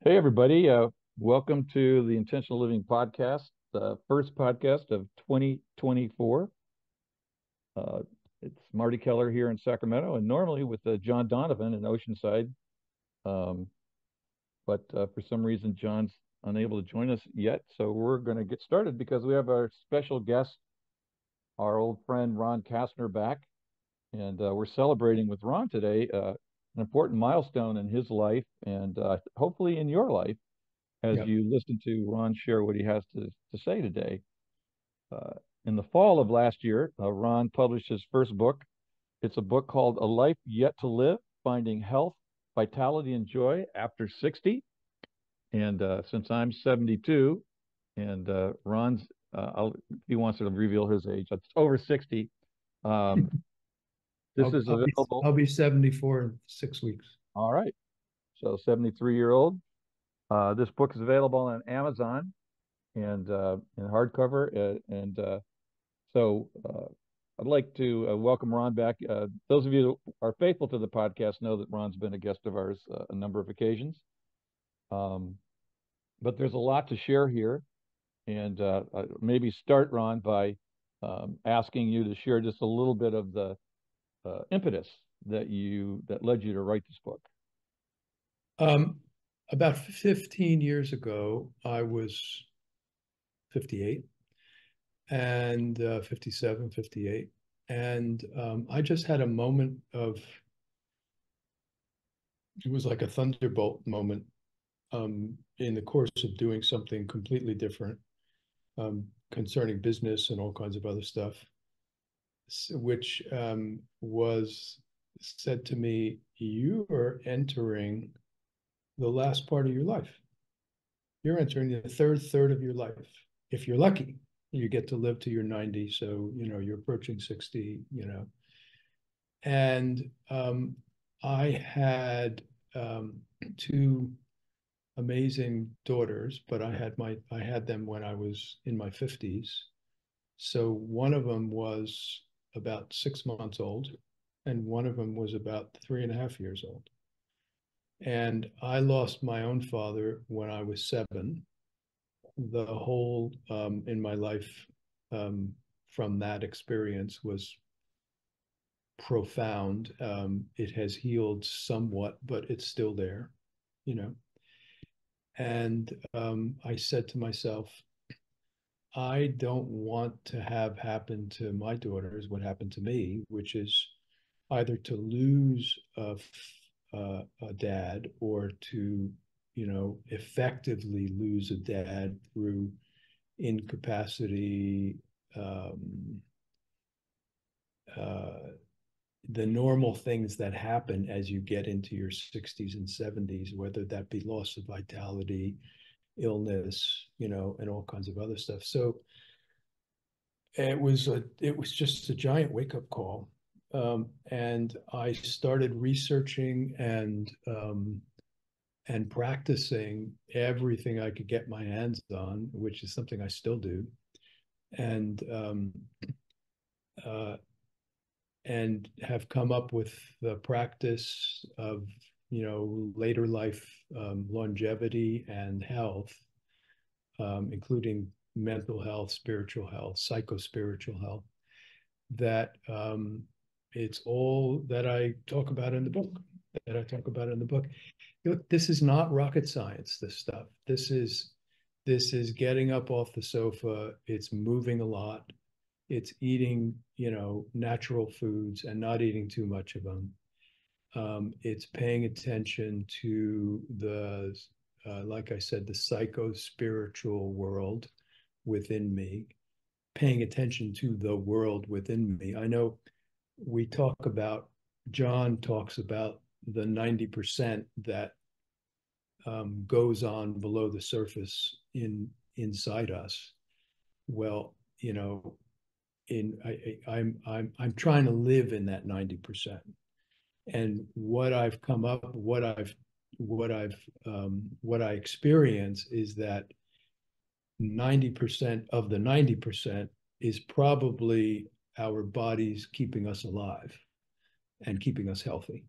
Hey, everybody. Welcome to the Intentional Living Podcast, the first podcast of 2024. Uh, it's Marty Keller here in Sacramento, and normally with John Donovan in Oceanside. Um, but for some reason, John's unable to join us yet. So we're going to get started because we have our special guest, our old friend Ron Castner, back. And we're celebrating with Ron today an important milestone in his life and hopefully in your life as Yeah. you listen to Ron share what he has to say today. Uh, in the fall of last year, Ron published his first book. It's a book called A Life Yet to Live, Finding Health, Vitality, and Joy After 60. And since I'm 72 and Ron's, he wants to reveal his age, it's over 60. Um, this I'll, is I'll be available. I'll be 74 in 6 weeks. All right. So 73-year-old. This book is available on Amazon and in hardcover. So I'd like to welcome Ron back. Those of you that are faithful to the podcast know that Ron's been a guest of ours a number of occasions. Um, but there's a lot to share here, and maybe start, Ron, by asking you to share just a little bit of the impetus that led you to write this book. Um, about 15 years ago, I was 58 and 57, 58. And I just had a moment it was like a thunderbolt moment in the course of doing something completely different concerning business and all kinds of other stuff, which was said to me, you are entering the last part of your life. You're entering the third of your life. If you're lucky, you get to live to your 90. So, you're approaching 60, And I had two amazing daughters, but I had them when I was in my 50s. So one of them was about 6 months old, and one of them was about 3.5 years old. And I lost my own father when I was 7. The whole in my life from that experience was profound. It has healed somewhat, but it's still there, you know. And I said to myself, I don't want to have happen to my daughters what happened to me, which is either to lose a dad or to, effectively lose a dad through incapacity, um, uh, the normal things that happen as you get into your 60s and 70s, whether that be loss of vitality, illness, and all kinds of other stuff. So it was just a giant wake up call. And I started researching and practicing everything I could get my hands on, which is something I still do, and uh, and have come up with the practice of later life longevity and health, including mental health, spiritual health, psycho-spiritual health. That it's all that I talk about in the book. Look, this is not rocket science. This stuff. This is getting up off the sofa. It's moving a lot. It's eating, natural foods and not eating too much of them. It's paying attention to like I said, the psycho-spiritual world within me, paying attention to the world within me. I know John talks about the 90% that goes on below the surface inside us. Well, I'm trying to live in that 90%. And what I've come up, what I experience is that 90% of the 90% is probably our bodies keeping us alive and keeping us healthy.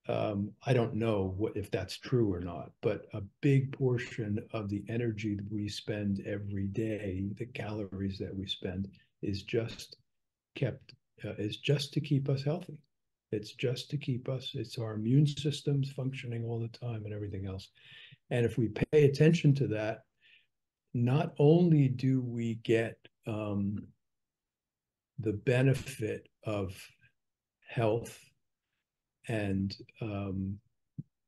I don't know if that's true or not, but a big portion of the energy that we spend every day, the calories that we spend, is just to keep us healthy. It's just to keep us. It's our immune systems functioning all the time and everything else. And if we pay attention to that, not only do we get the benefit of health and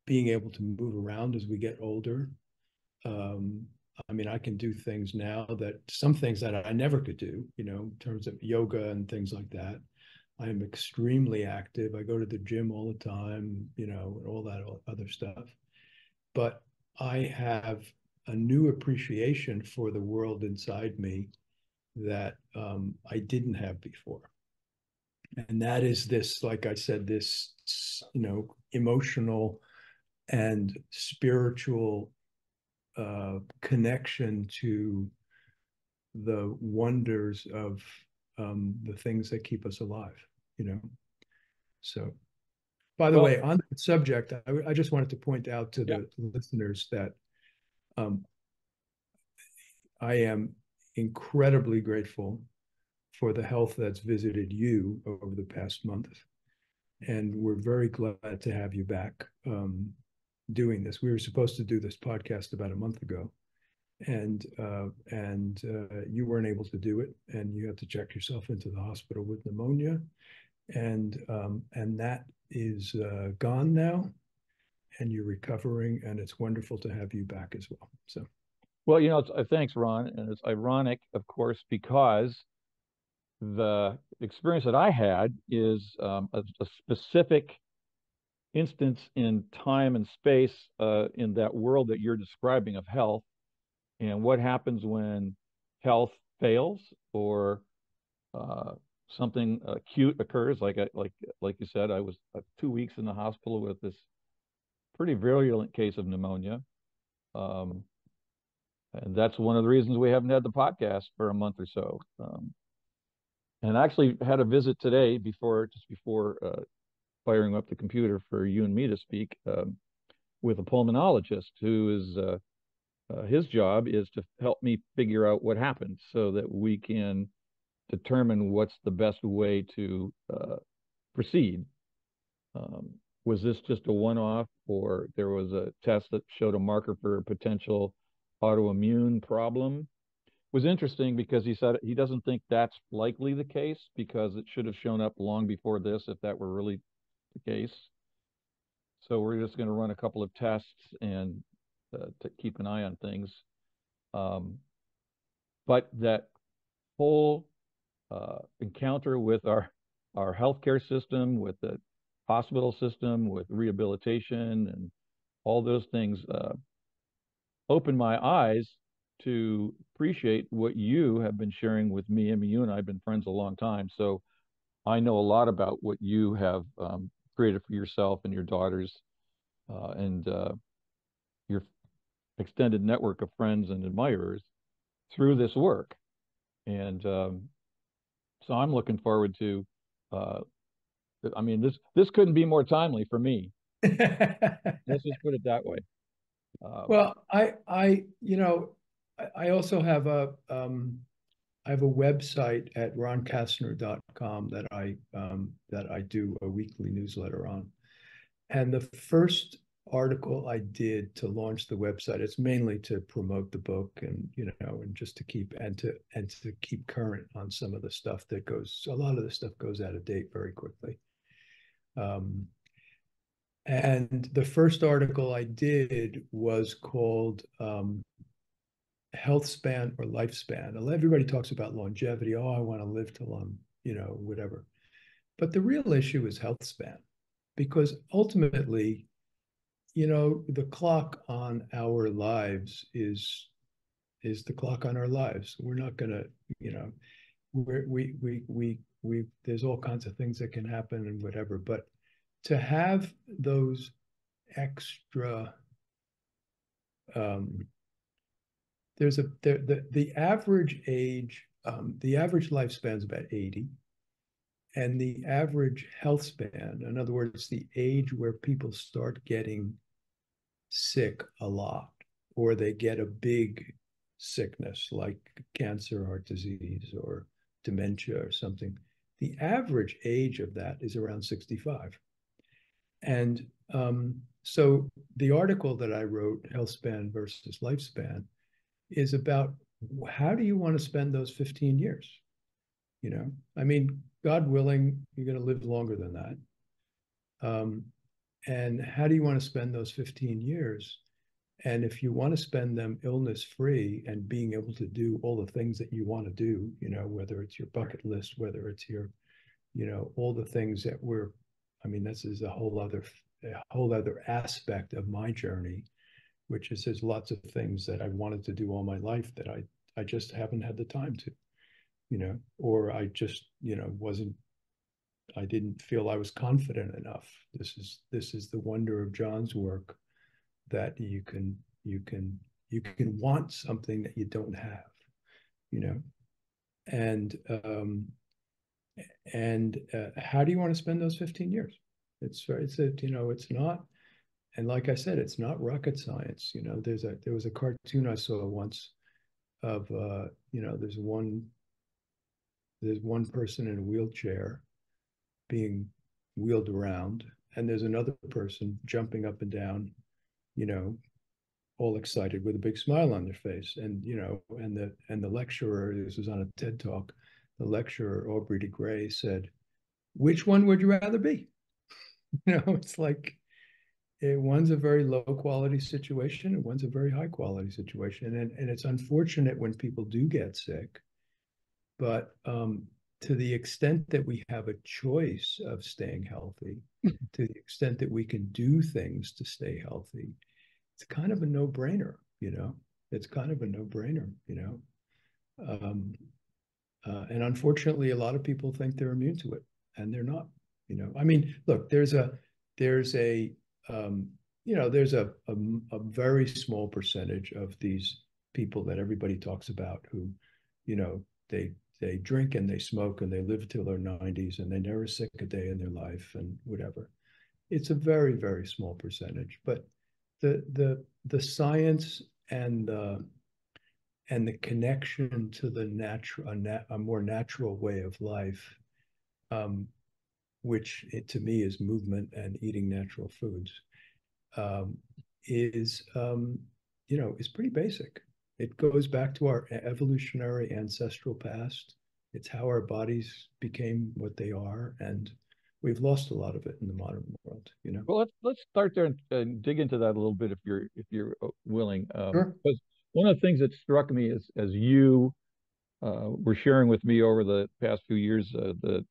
being able to move around as we get older. I mean, I can do things now some things that I never could do, in terms of yoga and things like that. I am extremely active. I go to the gym all the time, and all that other stuff. But I have a new appreciation for the world inside me that I didn't have before. And that is this, like I said, this, emotional and spiritual connection to the wonders of the things that keep us alive, So, by the way, on that subject, I just wanted to point out to the listeners that I am incredibly grateful for the health that's visited you over the past month. And we're very glad to have you back doing this. We were supposed to do this podcast about a month ago, and you weren't able to do it, and you had to check yourself into the hospital with pneumonia, and that is gone now, and you're recovering, and it's wonderful to have you back as well. So, well, thanks, Ron, and it's ironic, of course, because the experience that I had is a specific instance in time and space in that world that you're describing of health, and what happens when health fails or something acute occurs. Like you said, I was 2 weeks in the hospital with this pretty virulent case of pneumonia. And that's one of the reasons we haven't had the podcast for a month or so. And I actually had a visit today just before firing up the computer for you and me to speak with a pulmonologist who is his job is to help me figure out what happened so that we can determine what's the best way to proceed. Was this just a one-off, or there was a test that showed a marker for a potential autoimmune problem? Was interesting because he said he doesn't think that's likely the case because it should have shown up long before this if that were really the case. So we're just going to run a couple of tests and to keep an eye on things. But that whole encounter with our healthcare system, with the hospital system, with rehabilitation and all those things opened my eyes to appreciate what you have been sharing with me. I mean, you and I have been friends a long time, so I know a lot about what you have created for yourself and your daughters and your extended network of friends and admirers through this work. And so I'm looking forward to, I mean, this couldn't be more timely for me. Let's just put it that way. well, I also have I have a website at roncastner.com that I do a weekly newsletter on. And the first article I did to launch the website, it's mainly to promote the book and and just to keep current on some of the stuff a lot of the stuff goes out of date very quickly. And the first article I did was called health span or lifespan. Everybody talks about longevity. Oh, I want to live till I'm, whatever. But the real issue is health span, because ultimately, the clock on our lives is the clock on our lives. We're not gonna, we there's all kinds of things that can happen and whatever. But to have those extra the average age, the average lifespan is about 80. And the average health span, in other words, the age where people start getting sick a lot, or they get a big sickness like cancer, heart disease, or dementia or something, the average age of that is around 65. And so the article that I wrote, Health Span versus Lifespan, is about how do you want to spend those 15 years? You know, I mean, God willing, you're going to live longer than that. And how do you want to spend those 15 years? And if you want to spend them illness free and being able to do all the things that you want to do, you know, whether it's your bucket list, whether it's your, you know, all the things that I mean, this is a whole other aspect of my journey, which is there's lots of things that I wanted to do all my life that I just haven't had the time to, you know, or I just, you know, I didn't feel I was confident enough. This is the wonder of John's work, that you can want something that you don't have, you know, and how do you want to spend those 15 years? It's a, you know, it's not, and like I said, it's not rocket science. You know, there was a cartoon I saw once of you know, there's one person in a wheelchair being wheeled around, and there's another person jumping up and down, you know, all excited with a big smile on their face. And, you know, and the lecturer, this was on a TED Talk, the lecturer, Aubrey de Grey, said, which one would you rather be? You know, it's like, one's a very low quality situation and one's a very high quality situation. And it's unfortunate when people do get sick, but to the extent that we have a choice of staying healthy, to the extent that we can do things to stay healthy, it's kind of a no-brainer, you know. It's kind of a no-brainer, you know. And unfortunately, a lot of people think they're immune to it, and they're not. You know, I mean, look, there's a you know, there's a very small percentage of these people that everybody talks about who, you know, they drink and they smoke and they live till their 90s and they never sick a day in their life and whatever. It's a very, very small percentage, but the science and the connection to the natural, a more natural way of life, which to me is movement and eating natural foods, is you know, is pretty basic. It goes back to our evolutionary ancestral past. It's how our bodies became what they are, and we've lost a lot of it in the modern world. You know. Well, let's start there and dig into that a little bit if you're willing. Sure. Because one of the things that struck me is as you were sharing with me over the past few years, the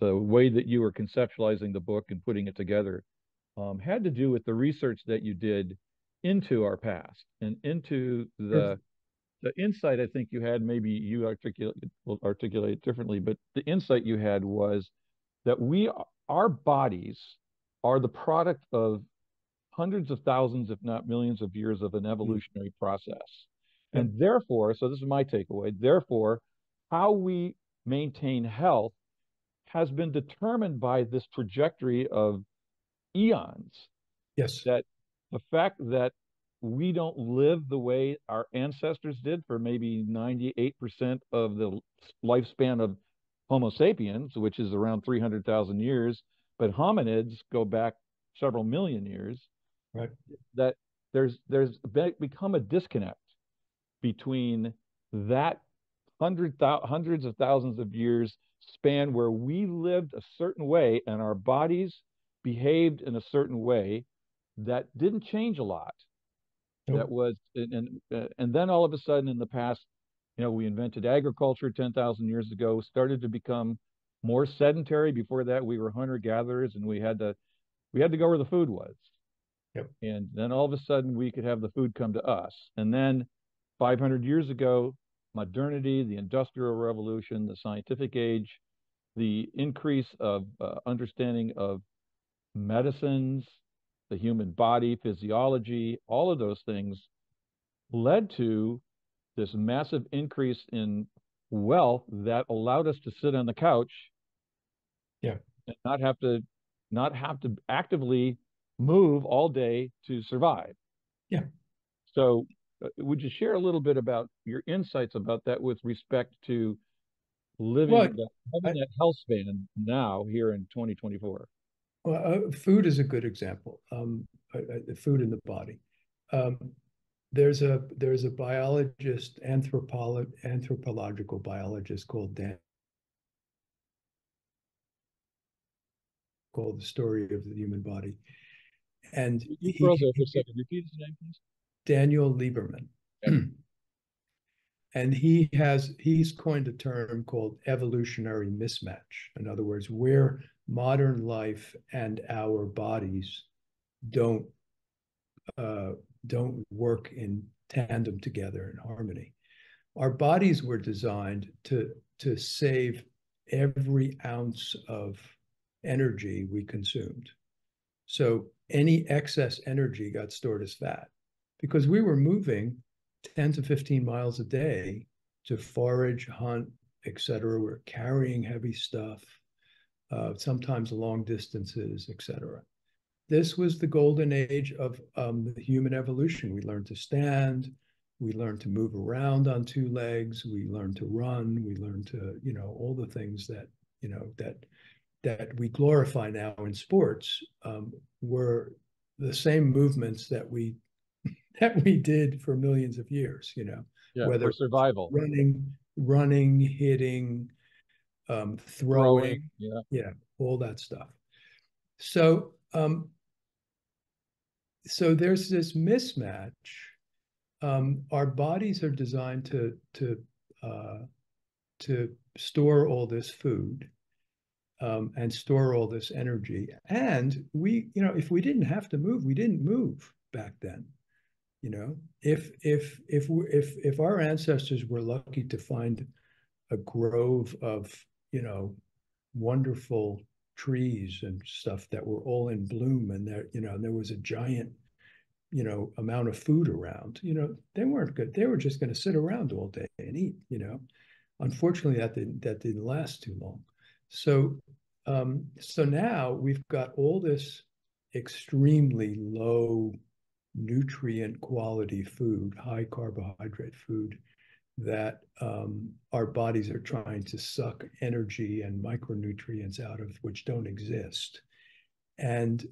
way that you were conceptualizing the book and putting it together had to do with the research that you did into our past and into Sure. the insight I think you had. Maybe you will articulate it differently, but the insight you had was that our bodies are the product of hundreds of thousands, if not millions of years of an evolutionary process. Yep. And therefore, so this is my takeaway, therefore, how we maintain health has been determined by this trajectory of eons. Yes. That the fact that we don't live the way our ancestors did for maybe 98% of the lifespan of Homo sapiens, which is around 300,000 years, but hominids go back several million years, Right. that there's become a disconnect between that hundreds of thousands of years span where we lived a certain way and our bodies behaved in a certain way that didn't change a lot. That Nope. was, and then all of a sudden in the past, you know, we invented agriculture 10,000 years ago, started to become more sedentary. Before that, we were hunter gatherers, and we had to go where the food was. Yep. And then all of a sudden, we could have the food come to us. And then 500 years ago, modernity, the Industrial Revolution, the scientific age, the increase of understanding of medicines, the human body, physiology, all of those things led to this massive increase in wealth that allowed us to sit on the couch Yeah. and not have to actively move all day to survive. Yeah. So, would you share a little bit about your insights about that with respect to Well, having I, that health span now here in 2024? food is a good example. Food in the body. Um, there's a biologist, anthropological biologist called The Story of the Human Body, and You froze there for a second. Repeat his name, please. Daniel Lieberman. Okay. And he's coined a term called evolutionary mismatch. In other words, where modern life and our bodies don't uh, don't work in tandem together in harmony. Our bodies were designed to save every ounce of energy we consumed. So any excess energy got stored as fat because we were moving 10 to 15 miles a day to forage, hunt, etc. We're carrying heavy stuff, sometimes long distances, etc. This was the golden age of the human evolution. We learned to stand, we learned to move around on two legs, we learned to run, we learned to, all the things that, that we glorify now in sports were the same movements that we did for millions of years. Yeah, Whether for survival. running, hitting, throwing, Throwing. Yeah. yeah, all that stuff. So so there's this mismatch. Our bodies are designed uh, to store all this food and store all this energy. And if we didn't have to move, we didn't move back then. If our ancestors were lucky to find a grove of wonderful trees and stuff that were all in bloom, and there was a giant amount of food around, they weren't good. They were just going to sit around all day and eat. Unfortunately, that didn't last too long. So now we've got all this extremely low nutrient quality food, high carbohydrate food that our bodies are trying to suck energy and micronutrients out of, which don't exist. And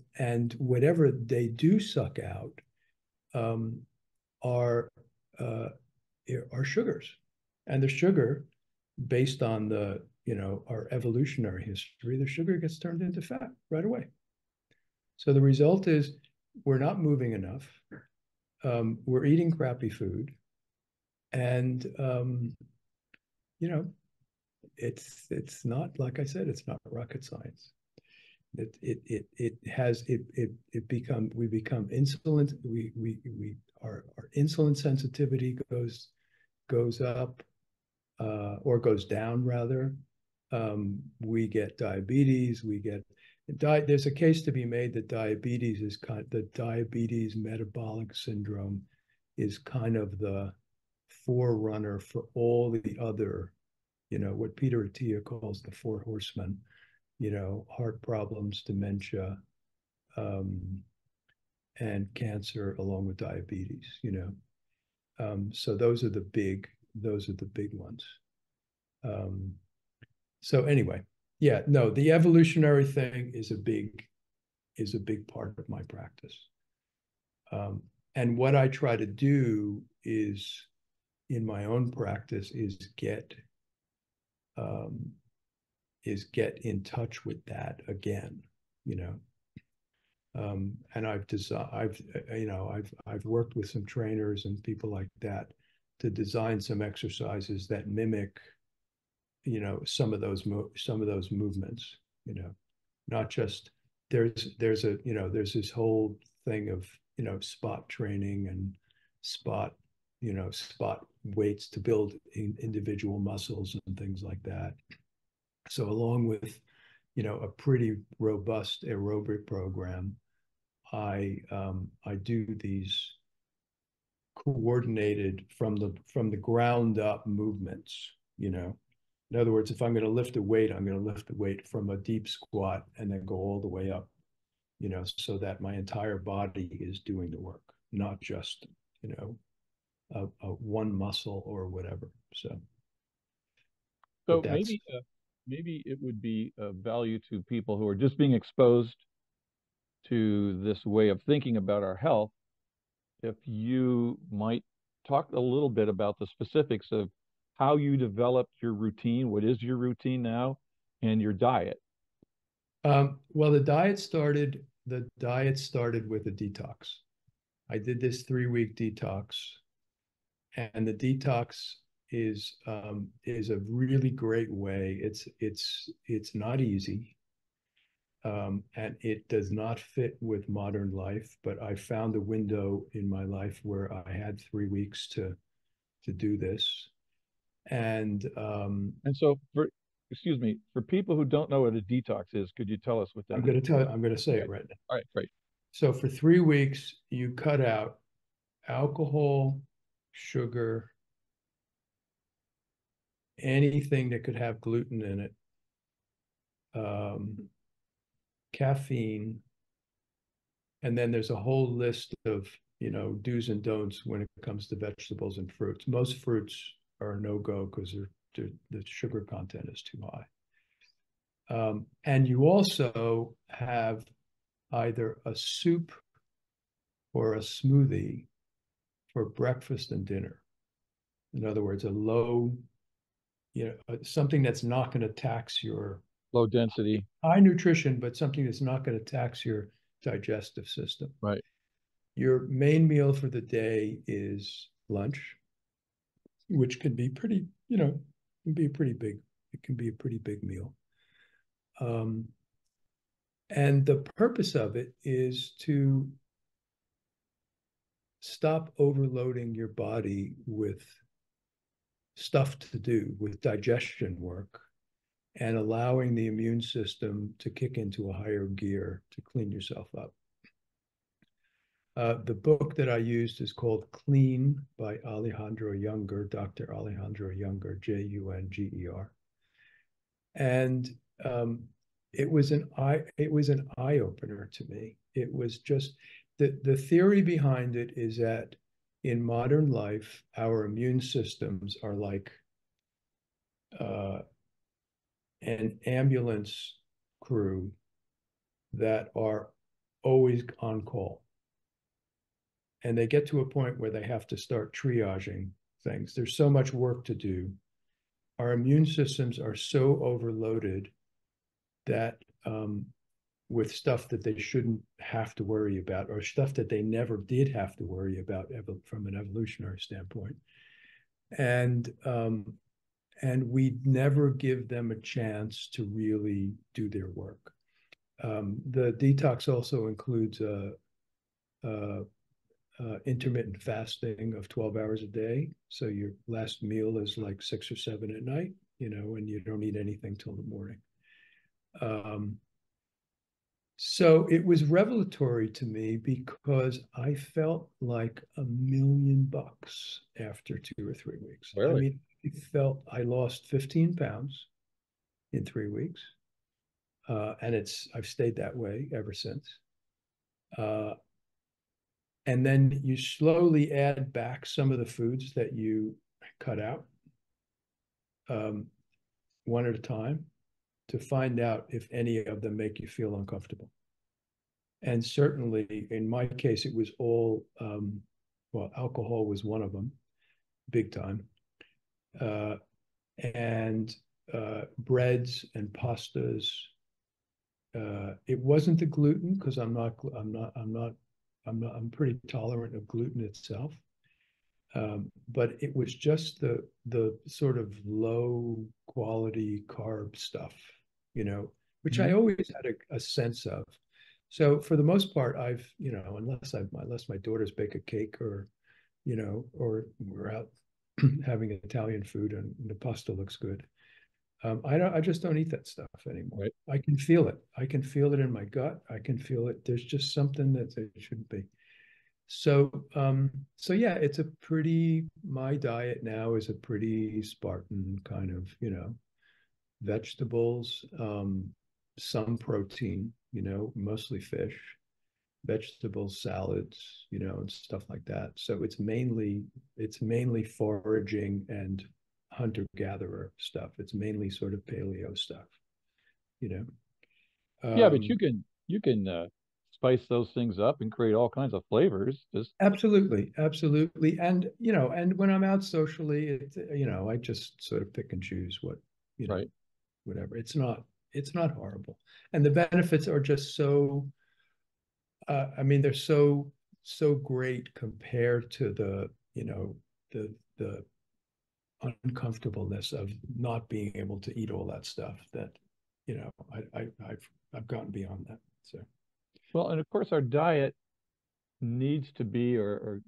whatever they do suck out um, are uh, are sugars, and the sugar, based on our evolutionary history, the sugar gets turned into fat right away. So the result is we're not moving enough. We're eating crappy food, and you know it's not, like I said, it's not rocket science. It become we become insulin. Our insulin sensitivity goes up or goes down rather. We get diabetes. There's a case to be made that the diabetes metabolic syndrome is kind of the forerunner for all the other, what Peter Attia calls the four horsemen, heart problems, dementia, um, and cancer, along with diabetes. So those are the big ones. Um, so anyway, yeah, no, the evolutionary thing is a big part of my practice. And what I try to do is, in my own practice, um, get in touch with that again, you know. And I've worked with some trainers and people like that to design some exercises that mimic, some of those movements, not just there's this whole thing of, spot training and spot, spot weights to build individual muscles and things like that. So along with, a pretty robust aerobic program, I do these coordinated from the ground up movements, In other words, if I'm going to lift a weight, I'm going to lift the weight from a deep squat and then go all the way up, so that my entire body is doing the work, not just, a one muscle or whatever. But So that's maybe it would be of value to people who are just being exposed to this way of thinking about our health if you might talk a little bit about the specifics of how you developed your routine, what is your routine now, and your diet. well, the diet started with a detox. I did this 3-week detox, and the detox is a really great way. It's not easy, and it does not fit with modern life. But I found a window in my life where I had 3 weeks to do this, and And so, excuse me, for people who don't know what a detox is, could you tell us what that is? I'm going to say Okay. it right now. All right, great. So for 3 weeks, you cut out alcohol, sugar, anything that could have gluten in it, um, caffeine, and then there's a whole list of do's and don'ts when it comes to vegetables and fruits. Most fruits are a no-go because the sugar content is too high. And you also have either a soup or a smoothie for breakfast and dinner. In other words, a low, something that's not going to tax your Low density. high nutrition, but something that's not going to tax your digestive system. Right. Your main meal for the day is lunch, which can be pretty, can be pretty big. It can be a pretty big meal. And the purpose of it is to stop overloading your body with stuff to do, with digestion work, and allowing the immune system to kick into a higher gear to clean yourself up. The book that I used is called Clean by Alejandro Younger, Dr. Alejandro Younger, Junger. And it was an eye opener to me. It was just the theory behind it is that in modern life, our immune systems are like an ambulance crew that are always on call. And they get to a point where they have to start triaging things. There's so much work to do. Our immune systems are so overloaded that with stuff that they shouldn't have to worry about, or stuff that they never did have to worry about from an evolutionary standpoint. And we never give them a chance to really do their work. The detox also includes intermittent fasting of 12 hours a day. So your last meal is like 6 or 7 at night, and you don't eat anything till the morning. So it was revelatory to me because I felt like $1,000,000 after 2 or 3 weeks. I Really? mean, I lost 15 pounds in 3 weeks. And I've stayed that way ever since. And then you slowly add back some of the foods that you cut out, one at a time, to find out if any of them make you feel uncomfortable. And certainly in my case, it was all, well, alcohol was one of them, big time. And breads and pastas. It wasn't the gluten because I'm pretty tolerant of gluten itself. But it was just the sort of low quality carb stuff, which I always had a sense of. So for the most part, unless my daughters bake a cake or we're out having Italian food and the pasta looks good. I just don't eat that stuff anymore. Right. I can feel it. I can feel it in my gut. I can feel it. There's just something that it shouldn't be. So yeah, my diet now is a pretty Spartan kind of, vegetables, some protein, mostly fish, vegetables, salads, and stuff like that. So it's mainly foraging and hunter-gatherer stuff. It's mainly sort of paleo stuff, you know. Yeah, but Um, you can spice those things up and create all kinds of flavors. Just Absolutely, absolutely. And when I'm out socially, I just sort of pick and choose right. whatever. It's not horrible. And the benefits are just so, I mean, they're so great compared to the uncomfortableness of not being able to eat all that stuff that, I've gotten beyond that. So Well, and of course, our diet needs to be, or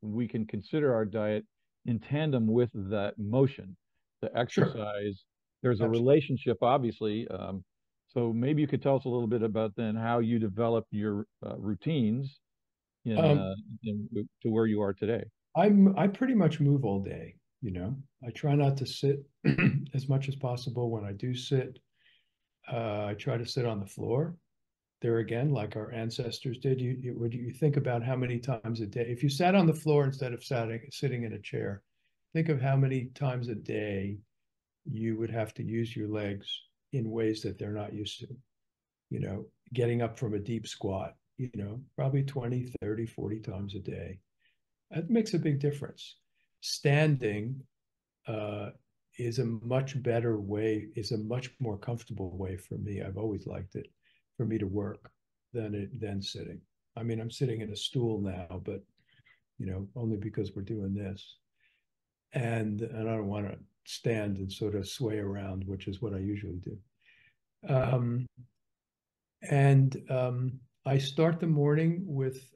we can consider our diet in tandem with that motion, the sure, exercise. There's a absolutely. relationship, obviously. So maybe you could tell us a little bit about then how you develop your routines Um, in to where you are today. I pretty much move all day. I try not to sit as much as possible. When I do sit, I try to sit on the floor. There again, like our ancestors did. Would you think about how many times a day, if you sat on the floor instead of sitting in a chair, think of how many times a day you would have to use your legs in ways that they're not used to. Getting up from a deep squat, probably 20, 30, 40 times a day. That makes a big difference. Standing uh, is a much better way, is a much more comfortable way for me. I've always liked it for me to work than sitting. I mean, I'm sitting in a stool now, but only because we're doing this. And I don't want to stand and sort of sway around, which is what I usually do. Um, and I start the morning with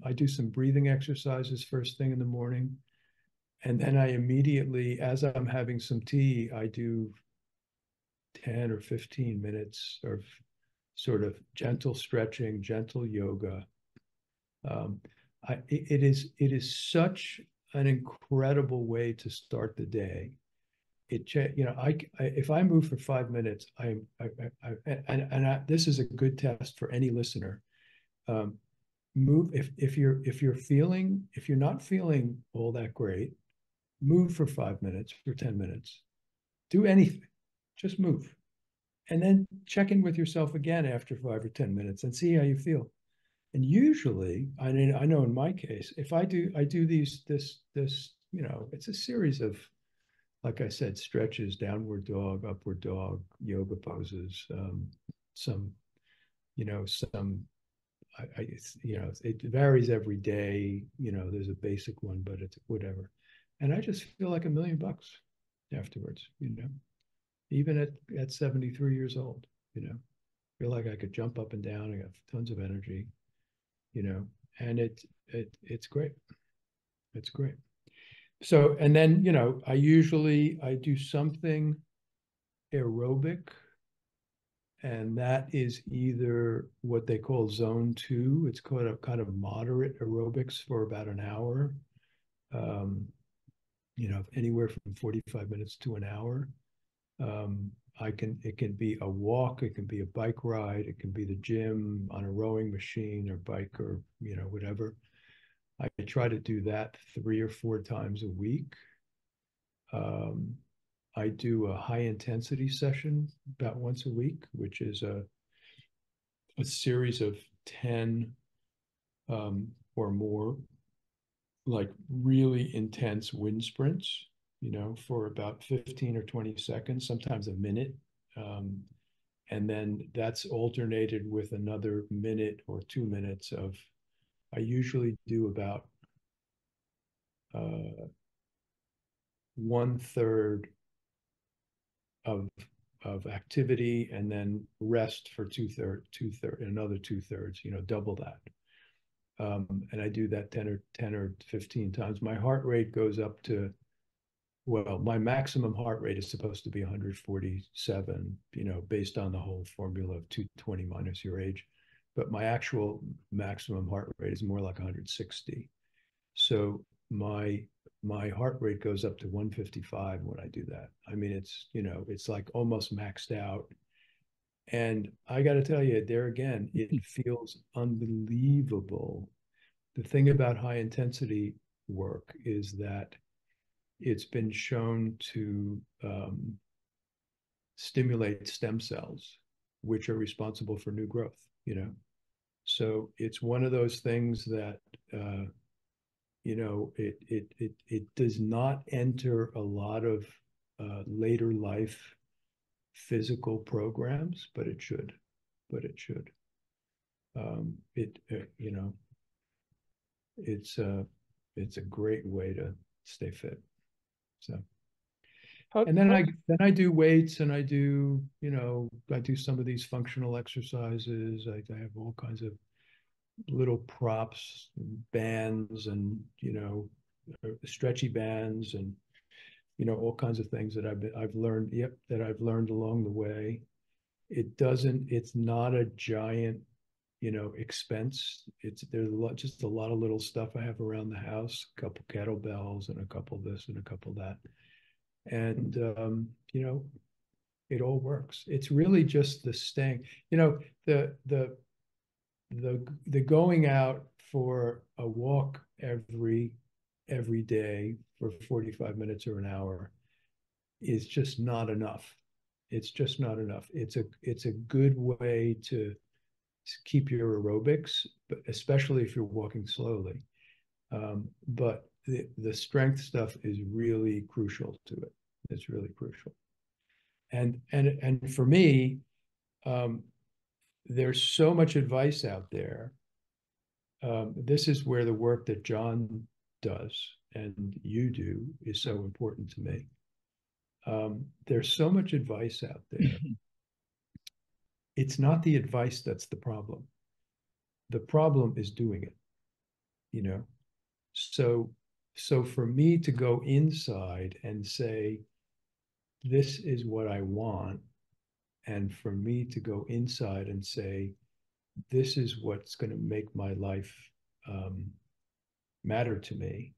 I do some breathing exercises first thing in the morning. And then I immediately, as I'm having some tea, I do 10 or 15 minutes of sort of gentle stretching, gentle yoga. Um, it is such an incredible way to start the day. If I move for 5 minutes, this is a good test for any listener. Um, Move if you're not feeling all that great, move for 5 minutes, for 10 minutes, do anything, just move. And then check in with yourself again after 5 or 10 minutes and see how you feel. And usually, I know in my case, if I do this, it's a series of, like I said, stretches, downward dog, upward dog, yoga poses, some, some, it varies every day. There's a basic one, but it's whatever. And I just feel like $1,000,000 afterwards, even at 73 years old, feel like I could jump up and down. I got tons of energy, you know, and it's great. It's great. So, and then, I do something aerobic, and that is either what they call zone two. It's called a kind of moderate aerobics for about an hour, um, anywhere from 45 minutes to an hour. Um, it can be a walk, it can be a bike ride, it can be the gym on a rowing machine or bike or, whatever. I try to do that 3 or 4 times a week. Um, I do a high intensity session about once a week, which is a series of 10 or more, like really intense wind sprints, for about 15 or 20 seconds, sometimes a minute. Um, and then that's alternated with another minute or 2 minutes of, I usually do about 1/3 of activity and then rest for another 2/3, double that. And I do that 10 or 15 times. My heart rate goes up to, well, my maximum heart rate is supposed to be 147, based on the whole formula of 220 minus your age. But my actual maximum heart rate is more like 160. So my heart rate goes up to 155 when I do that. I mean, it's, you know, it's like almost maxed out. And I got to tell you, there again, it feels unbelievable. The thing about high intensity work is that it's been shown to stimulate stem cells, which are responsible for new growth, you know. So it's one of those things that you know, it does not enter a lot of later life physical programs, but it should. But it should. You know, it's a great way to stay fit. So, How, and then how, I do weights, and I do, you know, I do some of these functional exercises. I have all kinds of little props, bands, and, you know, stretchy bands, and, you know, all kinds of things that I've learned. Yep, that I've learned along the way. It's not a giant, you know, expense. There's just a lot of little stuff I have around the house, a couple kettlebells and a couple this and a couple that, and you know, it all works. It's really just the staying, you know, the going out for a walk every day for 45 minutes or an hour is just not enough. It's just not enough. It's a good way to keep your aerobics, but especially if you're walking slowly. But the strength stuff is really crucial to it. It's really crucial. And for me, there's so much advice out there. This is where the work that John does and you do is so important to me. There's so much advice out there. It's not the advice that's the problem. The problem is doing it, you know? So for me to go inside and say, this is what I want, and for me to go inside and say, this is what's going to make my life matter to me.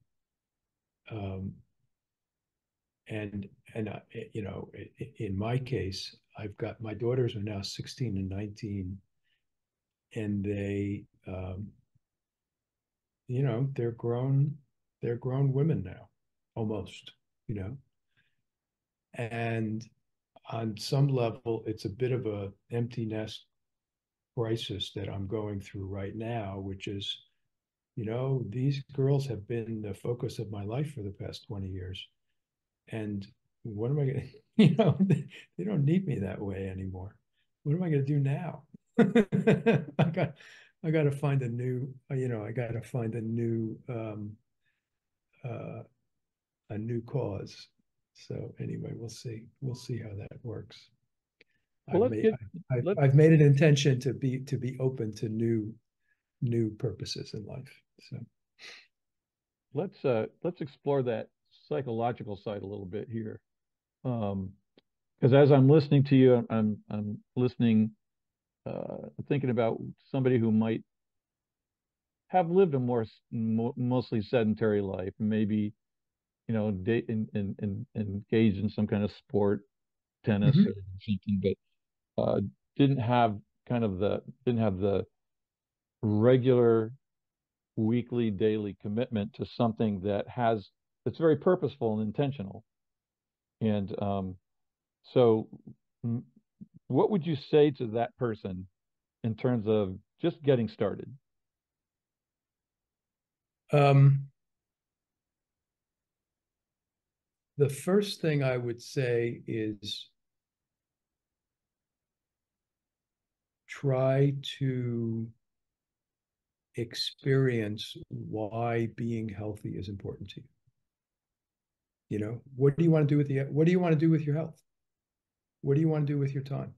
And you know, in my case, I've got, my daughters are now 16 and 19, and they, you know, they're grown women now, almost, you know. And on some level, it's a bit of a empty nest crisis that I'm going through right now, which is, you know, these girls have been the focus of my life for the past 20 years. And what am I going to, you know, they don't need me that way anymore. What am I going to do now? I got to find a new, you know, I got to find a new cause. So anyway, we'll see. We'll see how that works. well, let's I've made an intention to be open to new purposes in life. So let's explore that psychological side a little bit here. Because as I'm listening to you, I'm listening, thinking about somebody who might have lived a mostly sedentary life, maybe, you know, engaged in some kind of sport, tennis mm-hmm. or something, but didn't have the regular weekly, daily commitment to something that's very purposeful and intentional. And so, what would you say to that person in terms of just getting started? The first thing I would say is try to experience why being healthy is important to you. You know, what do you want to do with what do you want to do with your health? What do you want to do with your time?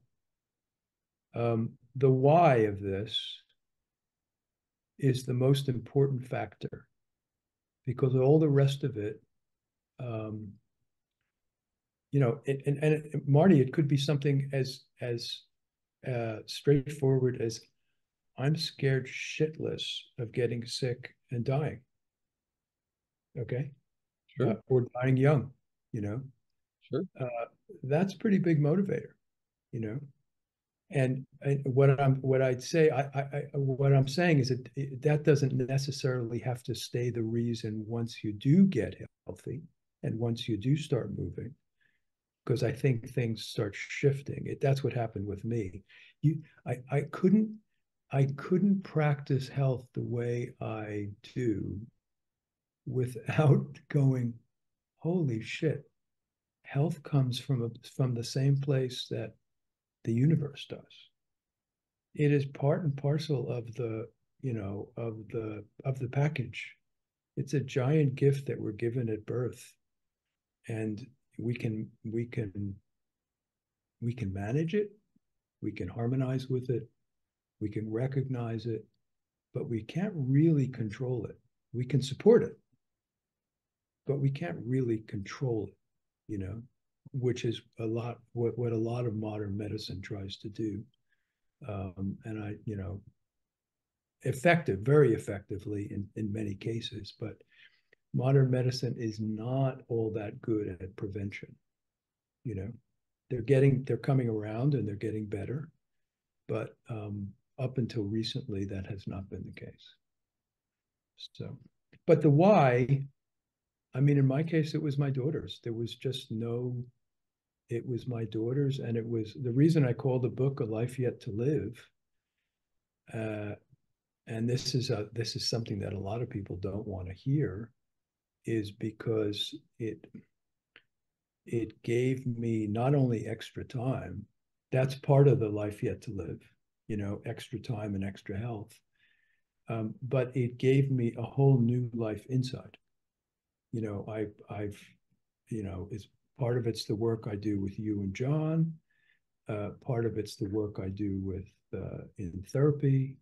The why of this is the most important factor, because all the rest of it, you know, and Marty, it could be something as straightforward as, I'm scared shitless of getting sick and dying. Okay. Sure. Or dying young, you know, Sure. that's pretty big motivator, you know. And what I'd say, what I'm saying is that that doesn't necessarily have to stay the reason once you do get healthy and once you do start moving, because I think things start shifting. That's what happened with me. You, I couldn't practice health the way I do without going, holy shit, health comes from the same place that the universe does. It is part and parcel of the, you know, of the package. It's a giant gift that we're given at birth, and we can manage it, we can harmonize with it, we can recognize it, but we can't really control it. We can support it, but we can't really control it, you know, which is a lot what a lot of modern medicine tries to do. And I, you know, very effectively in many cases, but modern medicine is not all that good at prevention. You know, they're coming around and they're getting better, but up until recently, that has not been the case. So, but the why, I mean, in my case, it was my daughters. There was just no, it was my daughters, and it was the reason I called the book "A Life Yet to Live." And this is something that a lot of people don't want to hear, is because it gave me not only extra time, that's part of the life yet to live, you know, extra time and extra health, but it gave me a whole new life inside. You know, I've, you know, it's part of it's the work I do with you and John. Part of it's the work I do with in therapy.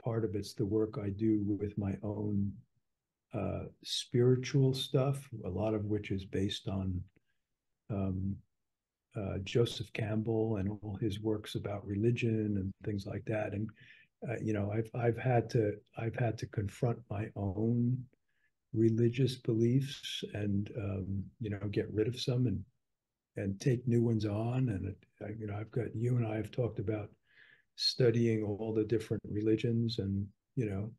Part of it's the work I do with my own spiritual stuff, a lot of which is based on um, Joseph Campbell and all his works about religion and things like that. And you know, I've had to confront my own religious beliefs and you know, get rid of some and take new ones on. And you know, I've got, you and I have talked about studying all the different religions, and you know,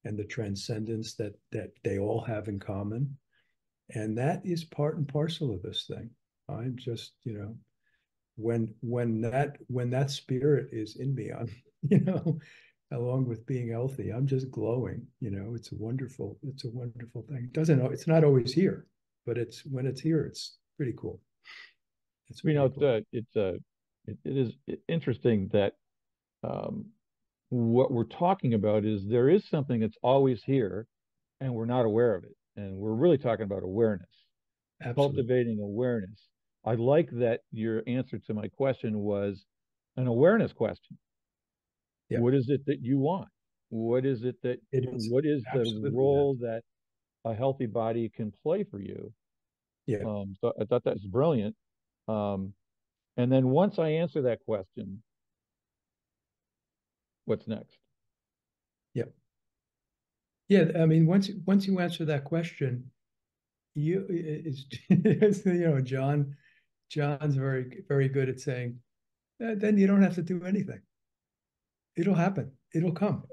and the transcendence that they all have in common. And that is part and parcel of this thing. I'm just, you know, when that spirit is in me, I'm, you know, along with being healthy, I'm just glowing. You know, it's a wonderful thing. It's not always here, but it's when it's here, it's pretty cool. It's You know, pretty cool. it is interesting that um, what we're talking about is there is something that's always here, and we're not aware of it. And we're really talking about awareness, Absolutely. cultivating awareness. I like that your answer to my question was an awareness question. Yeah, What is it that you want? What is it that, it is what is the absolutely that. role that a healthy body can play for you? Yeah, So I thought that's brilliant. Um, and then once I answer that question, what's next? yeah, yeah. I mean, once you answer that question, you it's, you know, John's very good at saying, then you don't have to do anything. It'll happen. It'll come.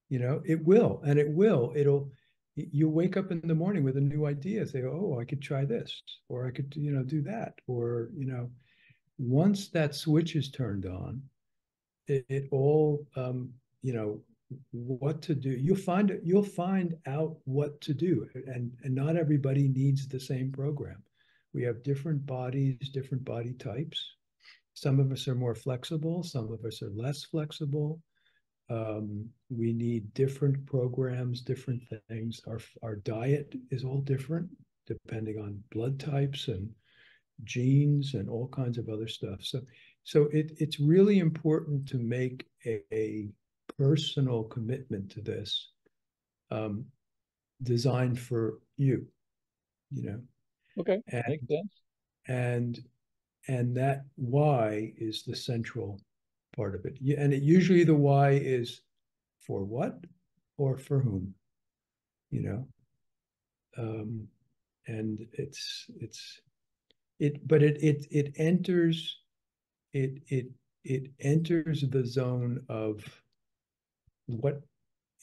You know, it will, and it will. You wake up in the morning with a new idea. Say, oh, I could try this, or I could, you know, do that, or you know, once that switch is turned on, it all, you know, what to do. You'll find out what to do, and not everybody needs the same program. We have different bodies, different body types. Some of us are more flexible, some of us are less flexible. We need different programs, different things. Our diet is all different depending on blood types and genes and all kinds of other stuff. So it's really important to make a personal commitment to this, um, designed for you, you know, Okay, makes and sense. and and that why is the central part of it. And usually the why is for what or for whom, you know. And but it enters it enters the zone of what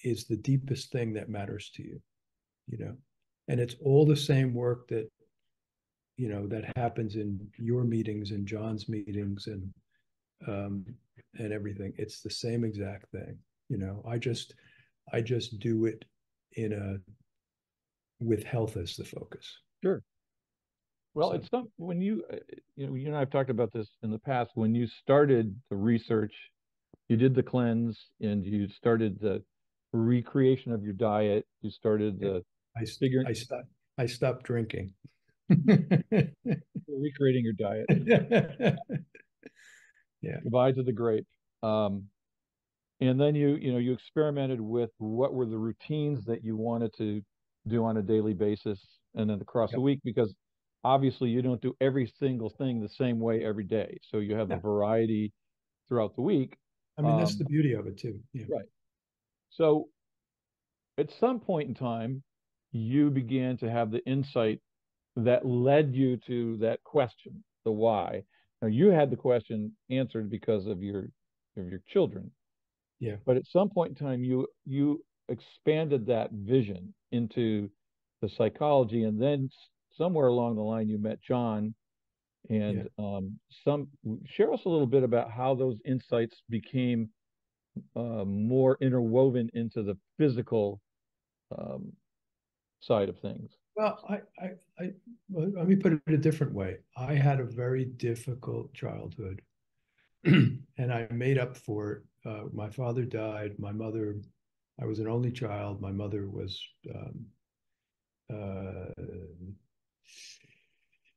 is the deepest thing that matters to you, you know, and it's all the same work that, you know, that happens in your meetings and John's meetings um, and everything. It's the same exact thing, you know. I just do it in a with health as the focus. Sure. Well, So, it's some when you know, you and I have talked about this in the past. When you started the research, you did the cleanse, and you started the recreation of your diet. You started the I figuring, I stopped drinking. recreating your diet. Yeah. Goodbye to the grape. Um, and then you experimented with what were the routines that you wanted to do on a daily basis and then across the Yep. week, because obviously you don't do every single thing the same way every day, so you have a Yeah. variety throughout the week. I mean, that's the beauty of it too. Yeah. Right. So at some point in time you began to have the insight that led you to that question, the why. Now you had the question answered because of your children. Yeah. But at some point in time, you expanded that vision into the psychology, and then somewhere along the line, you met John. Yeah. And some share us a little bit about how those insights became more interwoven into the physical um, side of things. Well, well, let me put it a different way. I had a very difficult childhood, and I made up for it. My father died. My mother, I was an only child. My mother was, uh,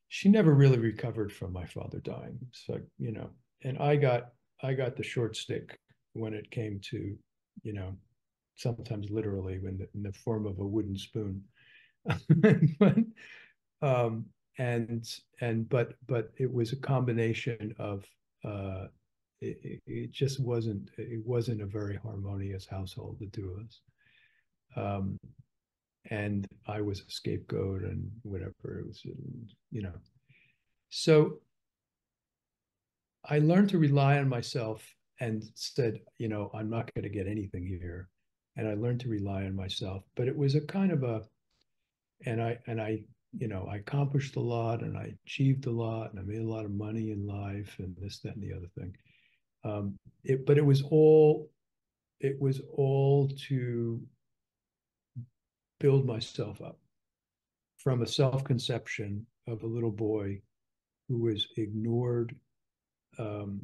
she never really recovered from my father dying. So, you know, and I got the short stick when it came to, you know, sometimes literally in the form of a wooden spoon. but, um, but it was a combination of it just wasn't a very harmonious household, the two of us. And I was a scapegoat and whatever it was, you know. So I learned to rely on myself and said, you know, I'm not going to get anything here. And I learned to rely on myself. But it was a kind of a, and I, you know, I accomplished a lot and I achieved a lot and I made a lot of money in life and this, that, and the other thing. But it was all to build myself up from a self-conception of a little boy who was ignored, um,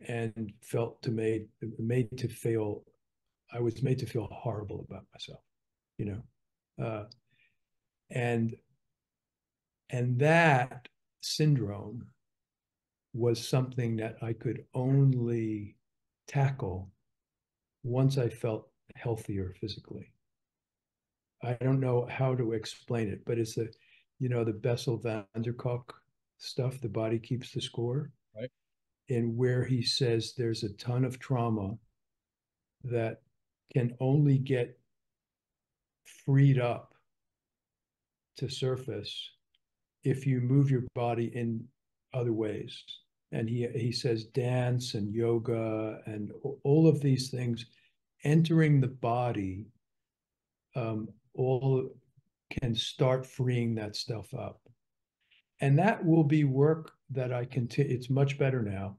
and felt to made to feel I was made to feel horrible about myself, you know, and that syndrome was something that I could only tackle once I felt healthier physically. I don't know how to explain it, but it's you know, the Bessel van der Kolk stuff, the body keeps the score, Right. and where he says there's a ton of trauma that can only get freed up to surface if you move your body in other ways. And he says dance and yoga and all of these things entering the body, all can start freeing that stuff up. And that will be work that I continue. It's much better now,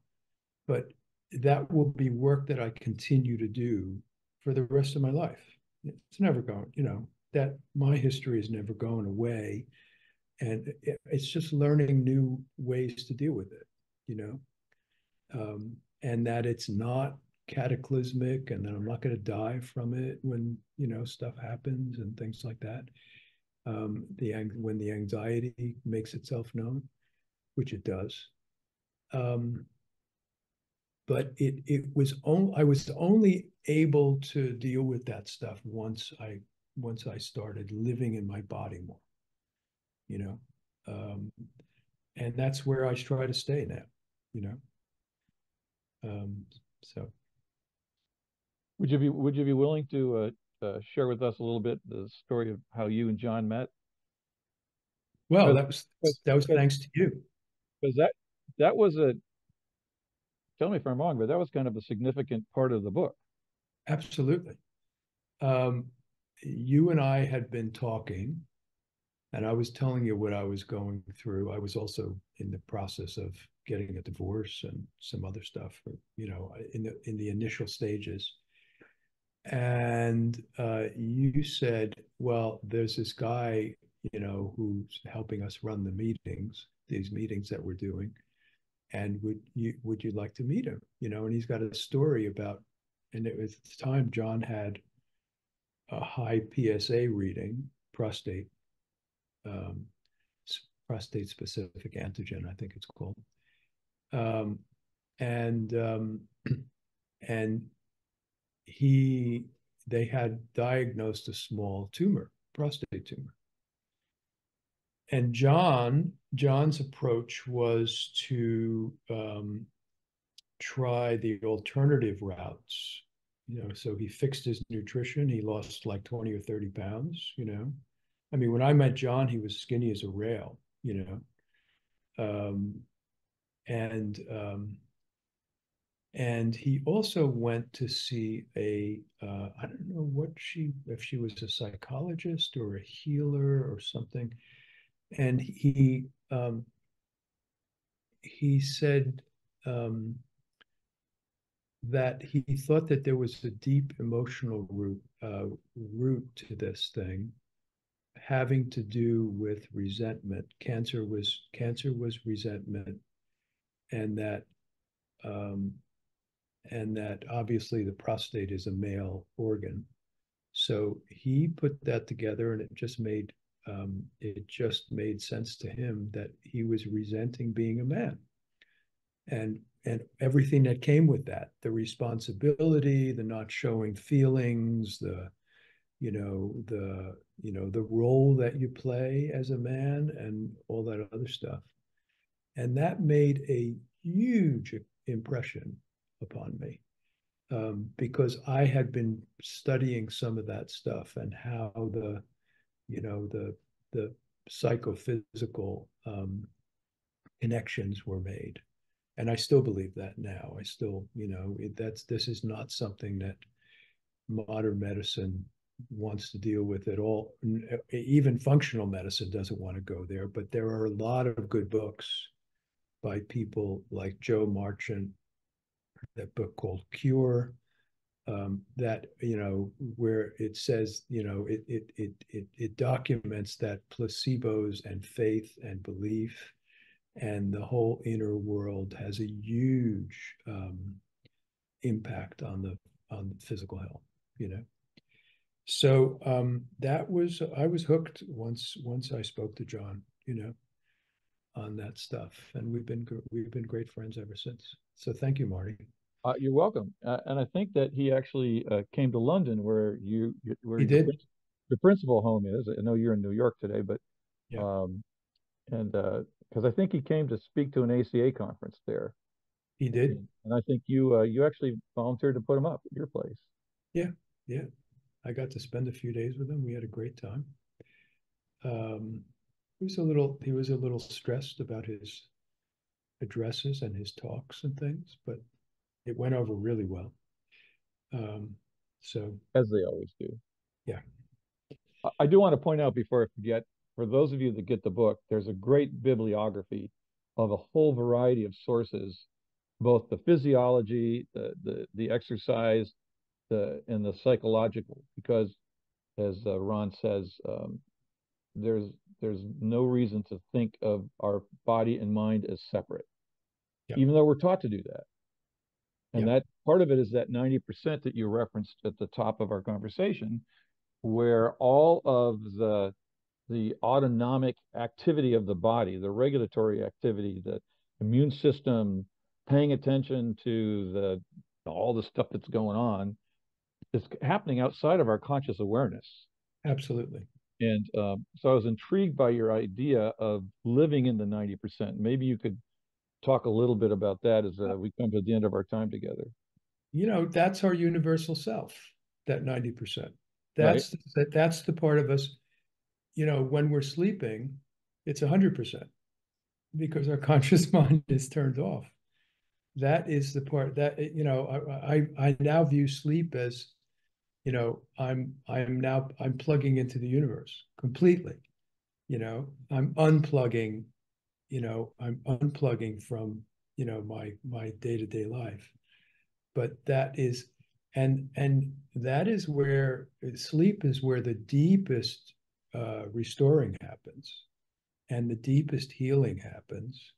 but that will be work that I continue to do for the rest of my life. It's never going, you know, that my history is never going away. And it's just learning new ways to deal with it, you know, and that it's not cataclysmic and that I'm not going to die from it when, you know, stuff happens and things like that. When the anxiety makes itself known, which it does. But it was only I was only able to deal with that stuff once I started living in my body more, you know, and that's where I try to stay now, you know. So Would you be willing to share with us a little bit the story of how you and John met? Well, Because that was thanks to you. that was a, tell me if I'm wrong, but that was kind of a significant part of the book. Absolutely. Um, you and I had been talking, and I was telling you what I was going through. I was also in the process of getting a divorce and some other stuff, in the initial stages. And you said, well, there's this guy, who's helping us run these meetings that we're doing. And would you like to meet him? And he's got a story about, and it was, at the time John had a high PSA reading, um, prostate specific antigen, I think it's called. Um, and and he they had diagnosed a small tumor, prostate tumor. And John's approach was to try the alternative routes. So he fixed his nutrition. He lost like 20 or 30 pounds. I mean, when I met John, he was skinny as a rail. Um, and and he also went to see I don't know if she was a psychologist or a healer or something. And he said that he thought that there was a deep emotional root to this thing, having to do with resentment. Cancer was resentment, and that um, obviously the prostate is a male organ. So he put that together, and it just made sense to him that he was resenting being a man, and everything that came with that, the responsibility, the not showing feelings, the role that you play as a man, and all that other stuff. And that made a huge impression upon me, because I had been studying some of that stuff, and how the psychophysical connections were made. And I still believe that now. I still, this is not something that modern medicine wants to deal with at all. Even functional medicine doesn't want to go there, but there are a lot of good books by people like Joe Marchant, that book called Cure, that, where it says, it documents that placebos and faith and belief and the whole inner world has a huge impact on the physical health. So I was hooked once I spoke to John, on that stuff, and we've been great friends ever since. So thank you, Marty. You're welcome. And I think that he actually came to London, where He did. your principal home is. I know you're in New York today, but Yeah, um, and because I think he came to speak to an ACA conference there, he did. and I think you actually volunteered to put him up at your place. Yeah, yeah. I got to spend a few days with him. We had a great time. He was a little stressed about his addresses and his talks and things, but it went over really well. Um, so As they always do. yeah, I do want to point out before I forget, for those of you that get the book, there's a great bibliography of a whole variety of sources, both the physiology, the exercise, and the psychological, because as Ron says, there's no reason to think of our body and mind as separate, yeah, even though we're taught to do that. And yeah, that part of it is that 90% that you referenced at the top of our conversation, where all of the autonomic activity of the body, the regulatory activity, the immune system, paying attention to all the stuff that's going on, is happening outside of our conscious awareness. absolutely. And so I was intrigued by your idea of living in the 90%. Maybe you could talk a little bit about that as we come to the end of our time together. That's our universal self, that 90%. Right. That's the part of us, when we're sleeping, it's 100% because our conscious mind is turned off. That is the part that, I now view sleep as, I'm plugging into the universe completely. I'm unplugging, from, my day-to-day life. But that is, and that is where sleep is, where the deepest restoring happens and the deepest healing happens.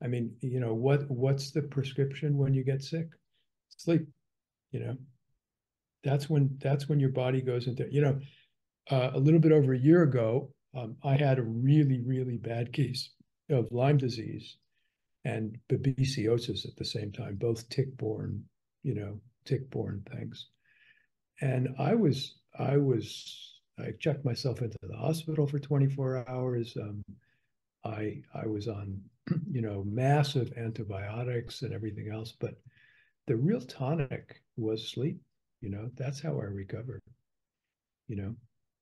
I mean, what's the prescription when you get sick? Sleep. You know, that's when your body goes into, a little bit over a year ago, I had a really, really bad case of Lyme disease and babesiosis at the same time, both tick-borne, tick-borne things. And I checked myself into the hospital for 24 hours. I was on, massive antibiotics and everything else, but the real tonic was sleep. That's how I recovered. You know,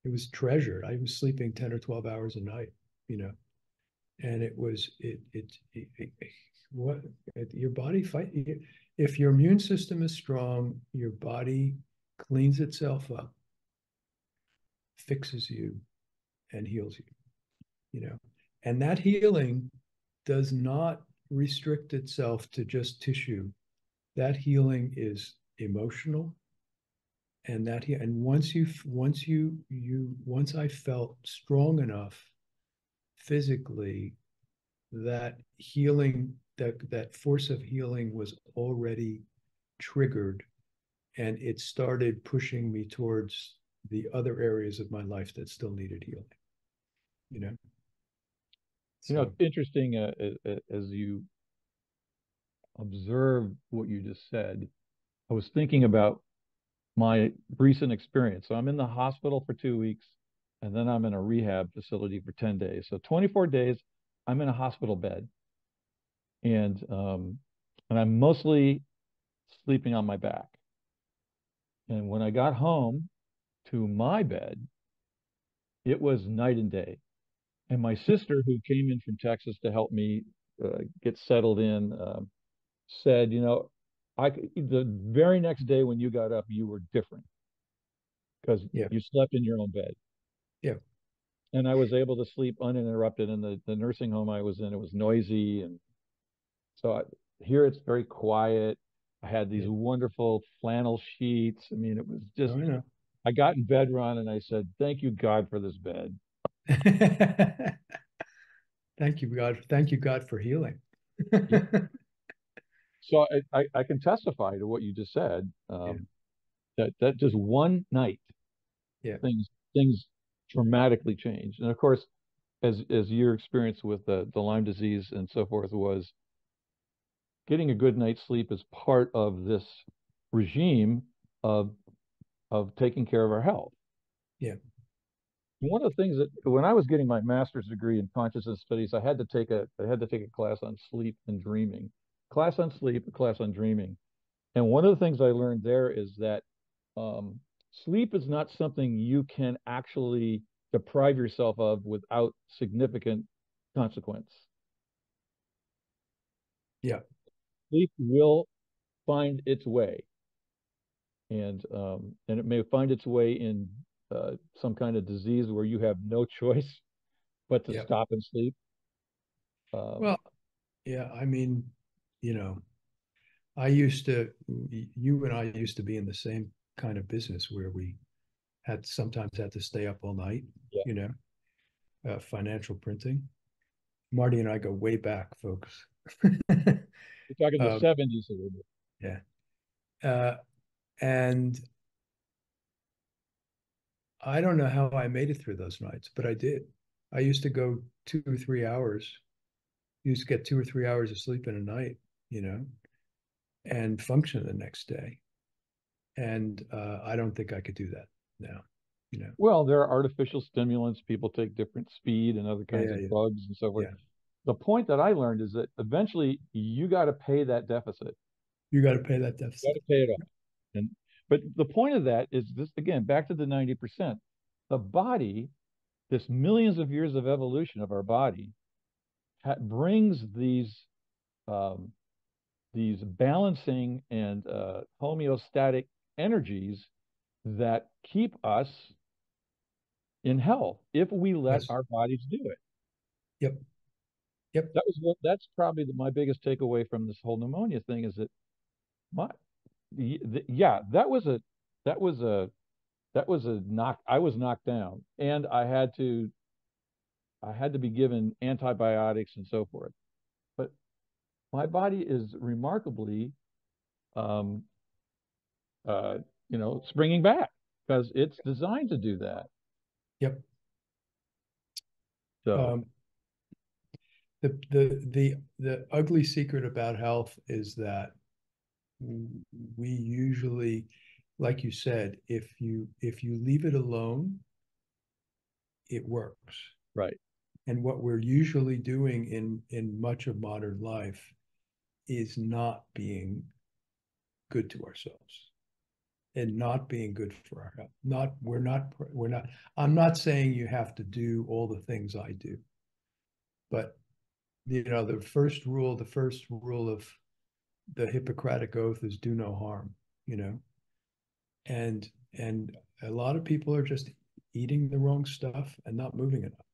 it was treasured. I was sleeping 10 or 12 hours a night. You know, and it was what your body fight. If your immune system is strong, your body cleans itself up, fixes you, and heals you. And that healing does not restrict itself to just tissue. That healing is emotional, and once I felt strong enough physically, that healing, that force of healing was already triggered, and it started pushing me towards the other areas of my life that still needed healing. you know It's so interesting as you observe what you just said. I was thinking about my recent experience. So I'm in the hospital for 2 weeks, and then I'm in a rehab facility for 10 days. So 24 days, I'm in a hospital bed, and I'm mostly sleeping on my back. And when I got home to my bed, it was night and day. And my sister, who came in from Texas to help me get settled in, said, the very next day when you got up, you were different because yeah, you slept in your own bed. yeah, And I was able to sleep uninterrupted in the nursing home I was in. It was noisy. And so here it's very quiet. I had these yeah. wonderful flannel sheets. I mean, it was Oh, just, I know. I got in bed, Ron, and I said, thank you, God, for this bed. Thank you, God. Thank you, God, for healing. Yeah. So I can testify to what you just said. Yeah, That just one night, yeah, things dramatically changed. And of course, as your experience with the Lyme disease and so forth was, getting a good night's sleep is part of this regime of taking care of our health. yeah, One of the things that when I was getting my master's degree in consciousness studies, I had to take a class on sleep and dreaming, class on sleep, a class on dreaming. And one of the things I learned there is that um, sleep is not something you can actually deprive yourself of without significant consequence. yeah, Sleep will find its way, and it may find its way in some kind of disease where you have no choice but to yeah. stop and sleep. Um, Well, yeah. I mean, you know, I used to, you and I used to be in the same kind of business where we sometimes had to stay up all night. yeah, You know, financial printing. Marty and I go way back, folks. we're talking the um, 70s a little bit. yeah, and I don't know how I made it through those nights, but I did. I used to go 2 or 3 hours. Used to get 2 or 3 hours of sleep in a night, you know, and function the next day. And I don't think I could do that now. Well, there are artificial stimulants. People take different speed and other Yeah, kinds yeah, of yeah, drugs and so forth. yeah. The point that I learned is that eventually you got to pay that deficit. You got to pay that You got deficit. to pay it off. And But the point of that is this, again, back to the 90%. The body, this millions of years of evolution of our body, brings um, these balancing and homeostatic energies that keep us in health if we let Yes. our bodies do it. Yep. Yep. That's probably my biggest takeaway from this whole pneumonia thing is that my yeah, that was a that was a knock. I was knocked down, and I had to be given antibiotics and so forth. But my body is remarkably, um, uh, springing back because it's designed to do that. Yep. So Um, the ugly secret about health is that we usually, like you said, if you leave it alone, it works. right, And what we're usually doing in much of modern life is not being good to ourselves and not being good for our health. We're not. I'm not saying you have to do all the things I do, but the first rule of the Hippocratic Oath is do no harm. You know, and a lot of people are just eating the wrong stuff and not moving enough.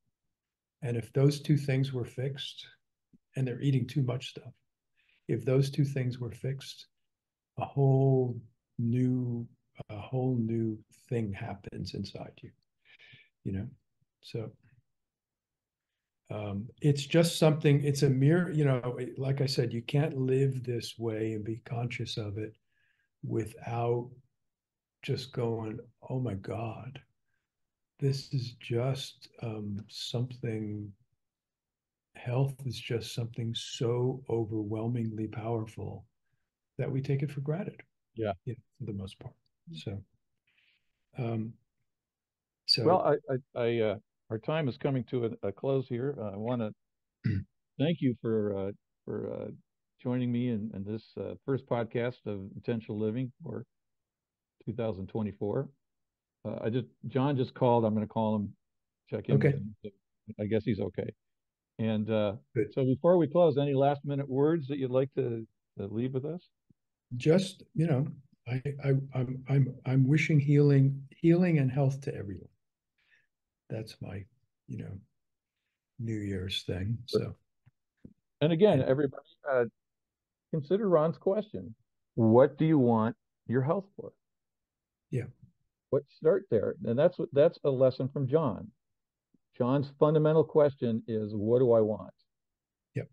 And if those two things were fixed, and they're eating too much stuff, if those two things were fixed, a whole new a whole new thing happens inside you. You know, so it's just something. It's a mere, like I said, you can't live this way and be conscious of it without just going, oh my God, this is just something. Health is just something so overwhelmingly powerful that we take it for granted, yeah. for the most part. So, um, Well, so our time is coming to a close here. I want to thank you for joining me in this first podcast of Intentional Living for 2024. John just called. I'm going to call him, check in with okay, him. So I guess he's okay. And good. so before we close, any last minute words that you'd like to leave with us? Just I'm wishing healing and health to everyone. That's my you know New Year's thing. So And again, and everybody, consider Ron's question. What do you want your health for? yeah, What start there? And that's a lesson from John. John's fundamental question is, what do I want? yeah,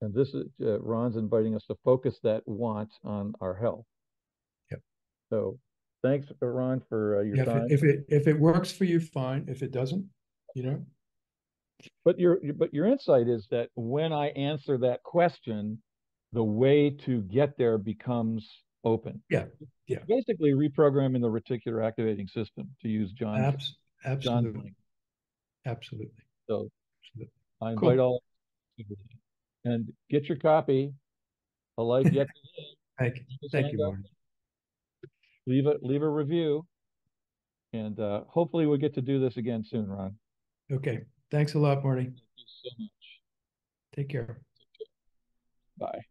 And this is Ron's inviting us to focus that want on our health. yeah. So thanks, Ron, for your Yeah, time. if it works for you, fine. If it doesn't, you know, But your insight is that when I answer that question, the way to get there becomes open. yeah, It's yeah, basically reprogramming the reticular activating system, to use John's absolutely, language. absolutely, So absolutely. I invite Cool. all and get your copy. A life yet to live. Thank you, Hand up, Marty. leave a review, and hopefully we'll get to do this again soon, Ron. Okay. Thanks a lot, Marty. Thank you so much. Take care. Bye.